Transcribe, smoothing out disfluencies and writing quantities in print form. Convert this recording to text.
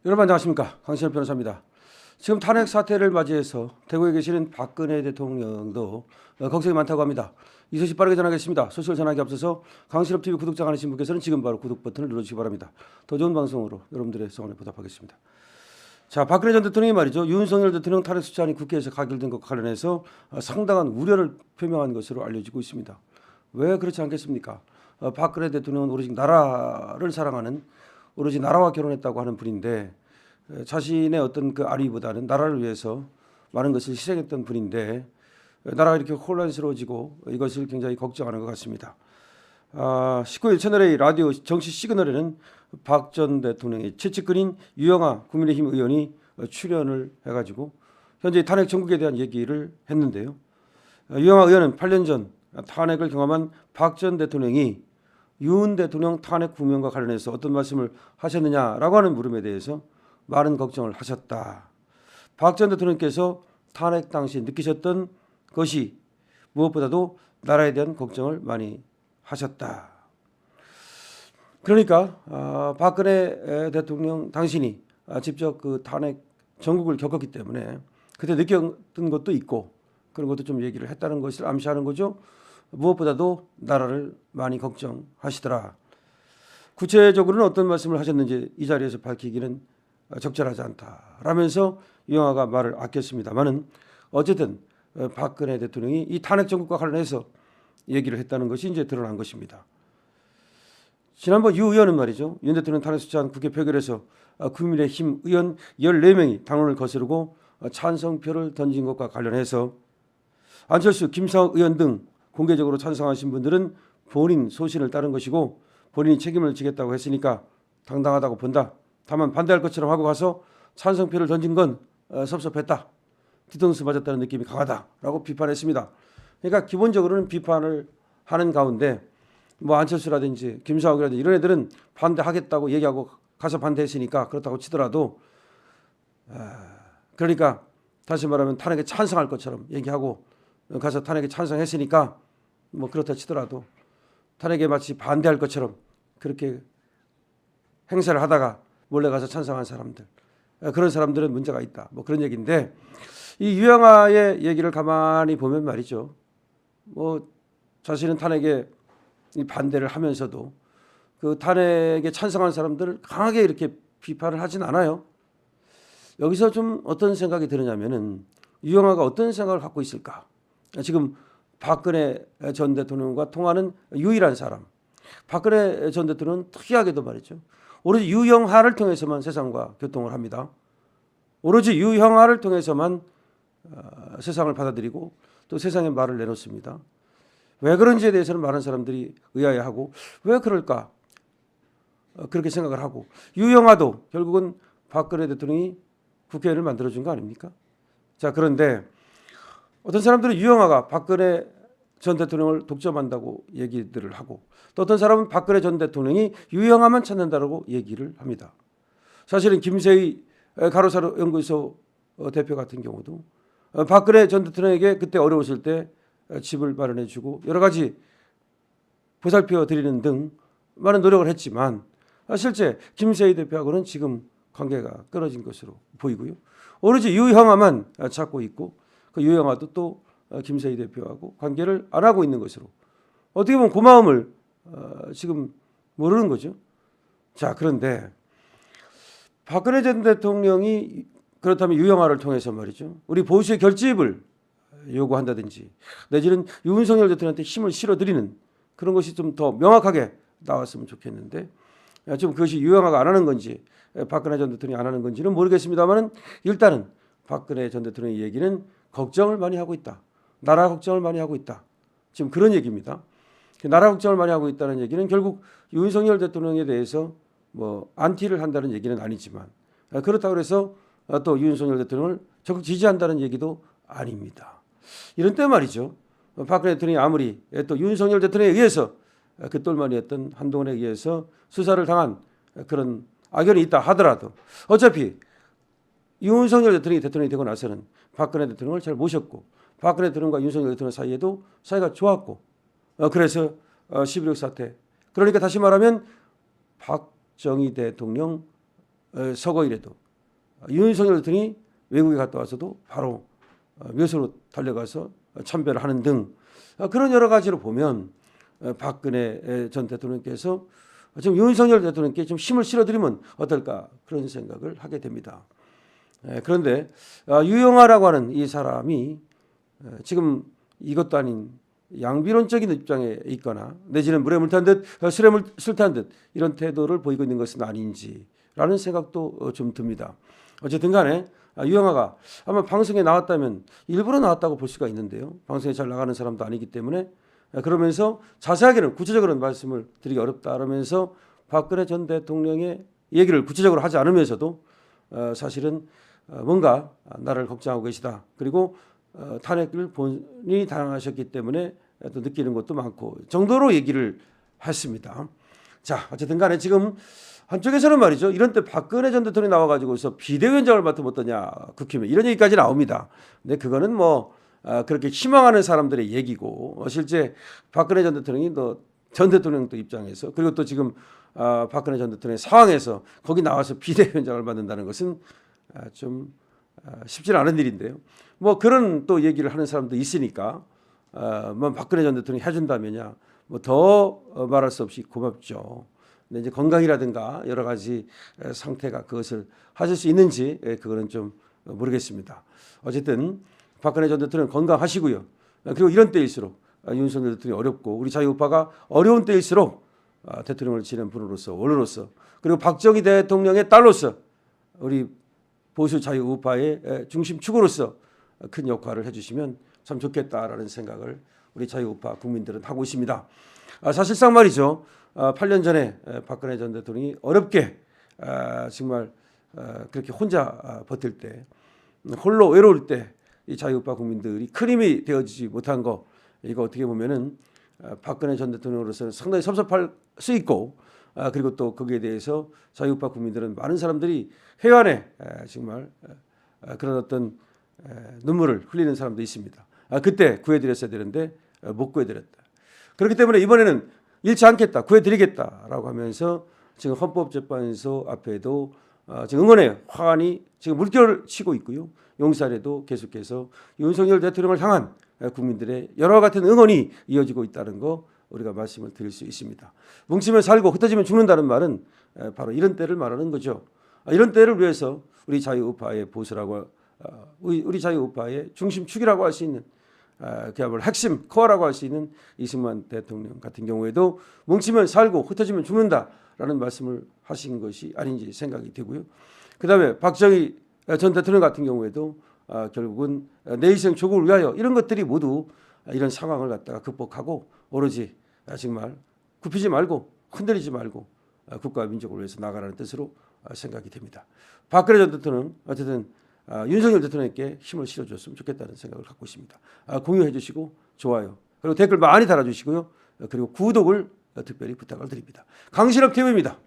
여러분 안녕하십니까, 강신엽 변호사입니다. 지금 탄핵 사태를 맞이해서 대구에 계시는 박근혜 대통령도 걱정이 많다고 합니다. 이 소식 빠르게 전하겠습니다. 소식을 전하기 앞서서 강신엽 TV 구독자 안 하신 분께서는 지금 바로 구독 버튼을 눌러주시기 바랍니다. 더 좋은 방송으로 여러분들의 성원에 보답하겠습니다. 자, 박근혜 전 대통령이 말이죠, 윤석열 대통령 탄핵 수찬이 국회에서 가결된 것과 관련해서 상당한 우려를 표명한 것으로 알려지고 있습니다. 왜 그렇지 않겠습니까? 박근혜 대통령은 오로지 나라를 사랑하는, 오로지 나라와 결혼했다고 하는 분인데, 자신의 어떤 그 안위보다는 나라를 위해서 많은 것을 희생했던 분인데, 나라가 이렇게 혼란스러워지고 이것을 굉장히 걱정하는 것 같습니다. 19일 채널A 라디오 정치 시그널에는 박 전 대통령의 최측근인 유영하 국민의힘 의원이 출연을 해가지고 현재 탄핵 정국에 대한 얘기를 했는데요. 유영하 의원은 8년 전 탄핵을 경험한 박 전 대통령이 윤 대통령 탄핵 구명과 관련해서 어떤 말씀을 하셨느냐라고 하는 물음에 대해서 많은 걱정을 하셨다. 박 전 대통령께서 탄핵 당시 느끼셨던 것이 무엇보다도 나라에 대한 걱정을 많이 하셨다. 그러니까 박근혜 대통령 당신이 직접 그 탄핵 전국을 겪었기 때문에 그때 느꼈던 것도 있고 그런 것도 좀 얘기를 했다는 것을 암시하는 거죠. 무엇보다도 나라를 많이 걱정하시더라. 구체적으로는 어떤 말씀을 하셨는지 이 자리에서 밝히기는 적절하지 않다라면서 유영하가 말을 아꼈습니다만은 어쨌든 박근혜 대통령이 이 탄핵 정국과 관련해서 얘기를 했다는 것이 이제 드러난 것입니다. 지난번 유 의원은 말이죠, 윤 대통령 탄핵 수찬 국회 표결에서 국민의힘 의원 14명이 당론을 거스르고 찬성표를 던진 것과 관련해서 안철수, 김상욱 의원 등 공개적으로 찬성하신 분들은 본인 소신을 따른 것이고 본인이 책임을 지겠다고 했으니까 당당하다고 본다. 다만 반대할 것처럼 하고 가서 찬성표를 던진 건 섭섭했다. 뒤통수 맞았다는 느낌이 강하다라고 비판했습니다. 그러니까 기본적으로는 비판을 하는 가운데 뭐 안철수라든지 김상욱이라든지 이런 애들은 반대하겠다고 얘기하고 가서 반대했으니까 그렇다고 치더라도 그러니까 다시 말하면 탄핵에 찬성할 것처럼 얘기하고 가서 탄핵에 찬성했으니까 뭐 그렇다 치더라도 탄핵에 마치 반대할 것처럼 그렇게 행사를 하다가 몰래 가서 찬성한 사람들, 그런 사람들은 문제가 있다. 뭐 그런 얘기인데 이 유영하의 얘기를 가만히 보면 말이죠. 뭐 자신은 탄핵에 반대를 하면서도 그 탄핵에 찬성한 사람들을 강하게 이렇게 비판을 하진 않아요. 여기서 좀 어떤 생각이 드느냐면은 유영하가 어떤 생각을 갖고 있을까? 지금 박근혜 전 대통령과 통하는 유일한 사람. 박근혜 전 대통령은 특이하게도 말이죠, 오로지 유영하를 통해서만 세상과 교통을 합니다. 오로지 유영하를 통해서만 세상을 받아들이고 또 세상의 말을 내놓습니다. 왜 그런지에 대해서는 많은 사람들이 의아해하고 왜 그럴까 그렇게 생각을 하고, 유영하도 결국은 박근혜 대통령이 국회의원을 만들어준 거 아닙니까? 자, 그런데 어떤 사람들은 유영하가 박근혜 전 대통령을 독점한다고 얘기들을 하고 또 어떤 사람은 박근혜 전 대통령이 유영하만 찾는다고 얘기를 합니다. 사실은 김세희 가로사로 연구소 대표 같은 경우도 박근혜 전 대통령에게 그때 어려웠을 때 집을 마련해주고 여러 가지 보살펴 드리는 등 많은 노력을 했지만 실제 김세희 대표하고는 지금 관계가 끊어진 것으로 보이고요. 오로지 유영하만 찾고 있고 그 유영하도 또 김세희 대표하고 관계를 안 하고 있는 것으로 어떻게 보면 고마움을 지금 모르는 거죠. 자, 그런데 박근혜 전 대통령이 그렇다면 유영하를 통해서 말이죠, 우리 보수의 결집을 요구한다든지 내지는 윤석열 대통령한테 힘을 실어드리는 그런 것이 좀 더 명확하게 나왔으면 좋겠는데 지금 그것이 유영하가 안 하는 건지 박근혜 전 대통령이 안 하는 건지는 모르겠습니다만은 일단은 박근혜 전 대통령의 얘기는 걱정을 많이 하고 있다. 나라 걱정을 많이 하고 있다. 지금 그런 얘기입니다. 나라 걱정을 많이 하고 있다는 얘기는 결국 윤석열 대통령에 대해서 뭐 안티를 한다는 얘기는 아니지만 그렇다고 해서 또 윤석열 대통령을 적극 지지한다는 얘기도 아닙니다. 이런 때 말이죠, 박근혜 대통령이 아무리 또 윤석열 대통령에 의해서 그 똘마니였던 한동훈에 의해서 수사를 당한 그런 악연이 있다 하더라도 어차피 윤석열 대통령이 되고 나서는 박근혜 대통령을 잘 모셨고 박근혜 대통령과 윤석열 대통령 사이에도 사이가 좋았고 그래서 11.6 사태, 그러니까 다시 말하면 박정희 대통령 서거 이래도 윤석열 대통령이 외국에 갔다 와서도 바로 묘소로 달려가서 참배를 하는 등 그런 여러 가지로 보면 박근혜 전 대통령께서 지금 윤석열 대통령께 좀 힘을 실어드리면 어떨까 그런 생각을 하게 됩니다. 그런데 유영아라고 하는 이 사람이 지금 이것도 아닌 양비론적인 입장에 있거나 내지는 물에 물 탄 듯 술에 술 탄 듯 이런 태도를 보이고 있는 것은 아닌지라는 생각도 좀 듭니다. 어쨌든 간에 유영아가 아마 방송에 나왔다면 일부러 나왔다고 볼 수가 있는데요. 방송에 잘 나가는 사람도 아니기 때문에 그러면서 자세하게는 구체적으로는 말씀을 드리기 어렵다 그러면서 박근혜 전 대통령의 얘기를 구체적으로 하지 않으면서도 사실은 뭔가 나를 걱정하고 계시다. 그리고 탄핵을 본인이 당하셨기 때문에 또 느끼는 것도 많고 정도로 얘기를 했습니다. 자, 어쨌든 간에 지금 한쪽에서는 말이죠. 이런 때 박근혜 전 대통령이 나와가지고서 비대위원장을 맡으면 어떠냐 국힘에 이런 얘기까지 나옵니다. 근데 그거는 뭐 그렇게 희망하는 사람들의 얘기고 실제 박근혜 전 대통령이 전 대통령 또 입장에서 그리고 또 지금 박근혜 전 대통령의 상황에서 거기 나와서 비대위원장을 맡는다는 것은 좀 쉽지는 않은 일인데요. 뭐 그런 또 얘기를 하는 사람도 있으니까 뭐 박근혜 전 대통령이 해준다면야 뭐 더 말할 수 없이 고맙죠. 근데 이제 건강이라든가 여러 가지 상태가 그것을 하실 수 있는지 그거는 좀 모르겠습니다. 어쨌든 박근혜 전 대통령 건강하시고요. 그리고 이런 때일수록 윤석열 대통령이 어렵고 우리 자유우파가 어려운 때일수록 대통령을 지낸 분으로서 원로로서 그리고 박정희 대통령의 딸로서 우리 보수 자유우파의 중심축으로서 큰 역할을 해주시면 참 좋겠다라는 생각을 우리 자유우파 국민들은 하고 있습니다. 사실상 말이죠. 8년 전에 박근혜 전 대통령이 어렵게 정말 그렇게 혼자 버틸 때 홀로 외로울 때 이 자유우파 국민들이 큰 힘이 되어지지 못한 거 이거 어떻게 보면은 박근혜 전 대통령으로서는 상당히 섭섭할 수 있고 그리고 또 거기에 대해서 자유우파 국민들은 많은 사람들이 회한에 정말 그런 어떤 눈물을 흘리는 사람도 있습니다. 그때 구해드렸어야 되는데 못 구해드렸다. 그렇기 때문에 이번에는 잃지 않겠다, 구해드리겠다라고 하면서 지금 헌법재판소 앞에도 지금 응원의 화환이 지금 물결을 치고 있고요. 용산에도 계속해서 윤석열 대통령을 향한 국민들의 여러 같은 응원이 이어지고 있다는 거 우리가 말씀을 드릴 수 있습니다. 뭉치면 살고 흩어지면 죽는다는 말은 바로 이런 때를 말하는 거죠. 이런 때를 위해서 우리 자유우파의 보수라고 우리 자유우파의 중심축이라고 할 수 있는 그야말로 핵심 코어라고 할 수 있는 이승만 대통령 같은 경우에도 뭉치면 살고 흩어지면 죽는다라는 말씀을 하신 것이 아닌지 생각이 되고요. 그다음에 박정희 전 대통령 같은 경우에도 결국은 내 인생 조국을 위하여 이런 것들이 모두 이런 상황을 갖다가 극복하고 오로지 정말 굽히지 말고 흔들리지 말고 국가와 민족을 위해서 나가라는 뜻으로 생각이 됩니다. 박근혜 전 대통령 어쨌든 윤석열 대통령께 힘을 실어줬으면 좋겠다는 생각을 갖고 있습니다. 공유해 주시고 좋아요 그리고 댓글 많이 달아주시고요. 그리고 구독을 특별히 부탁을 드립니다. 강신업 TV입니다.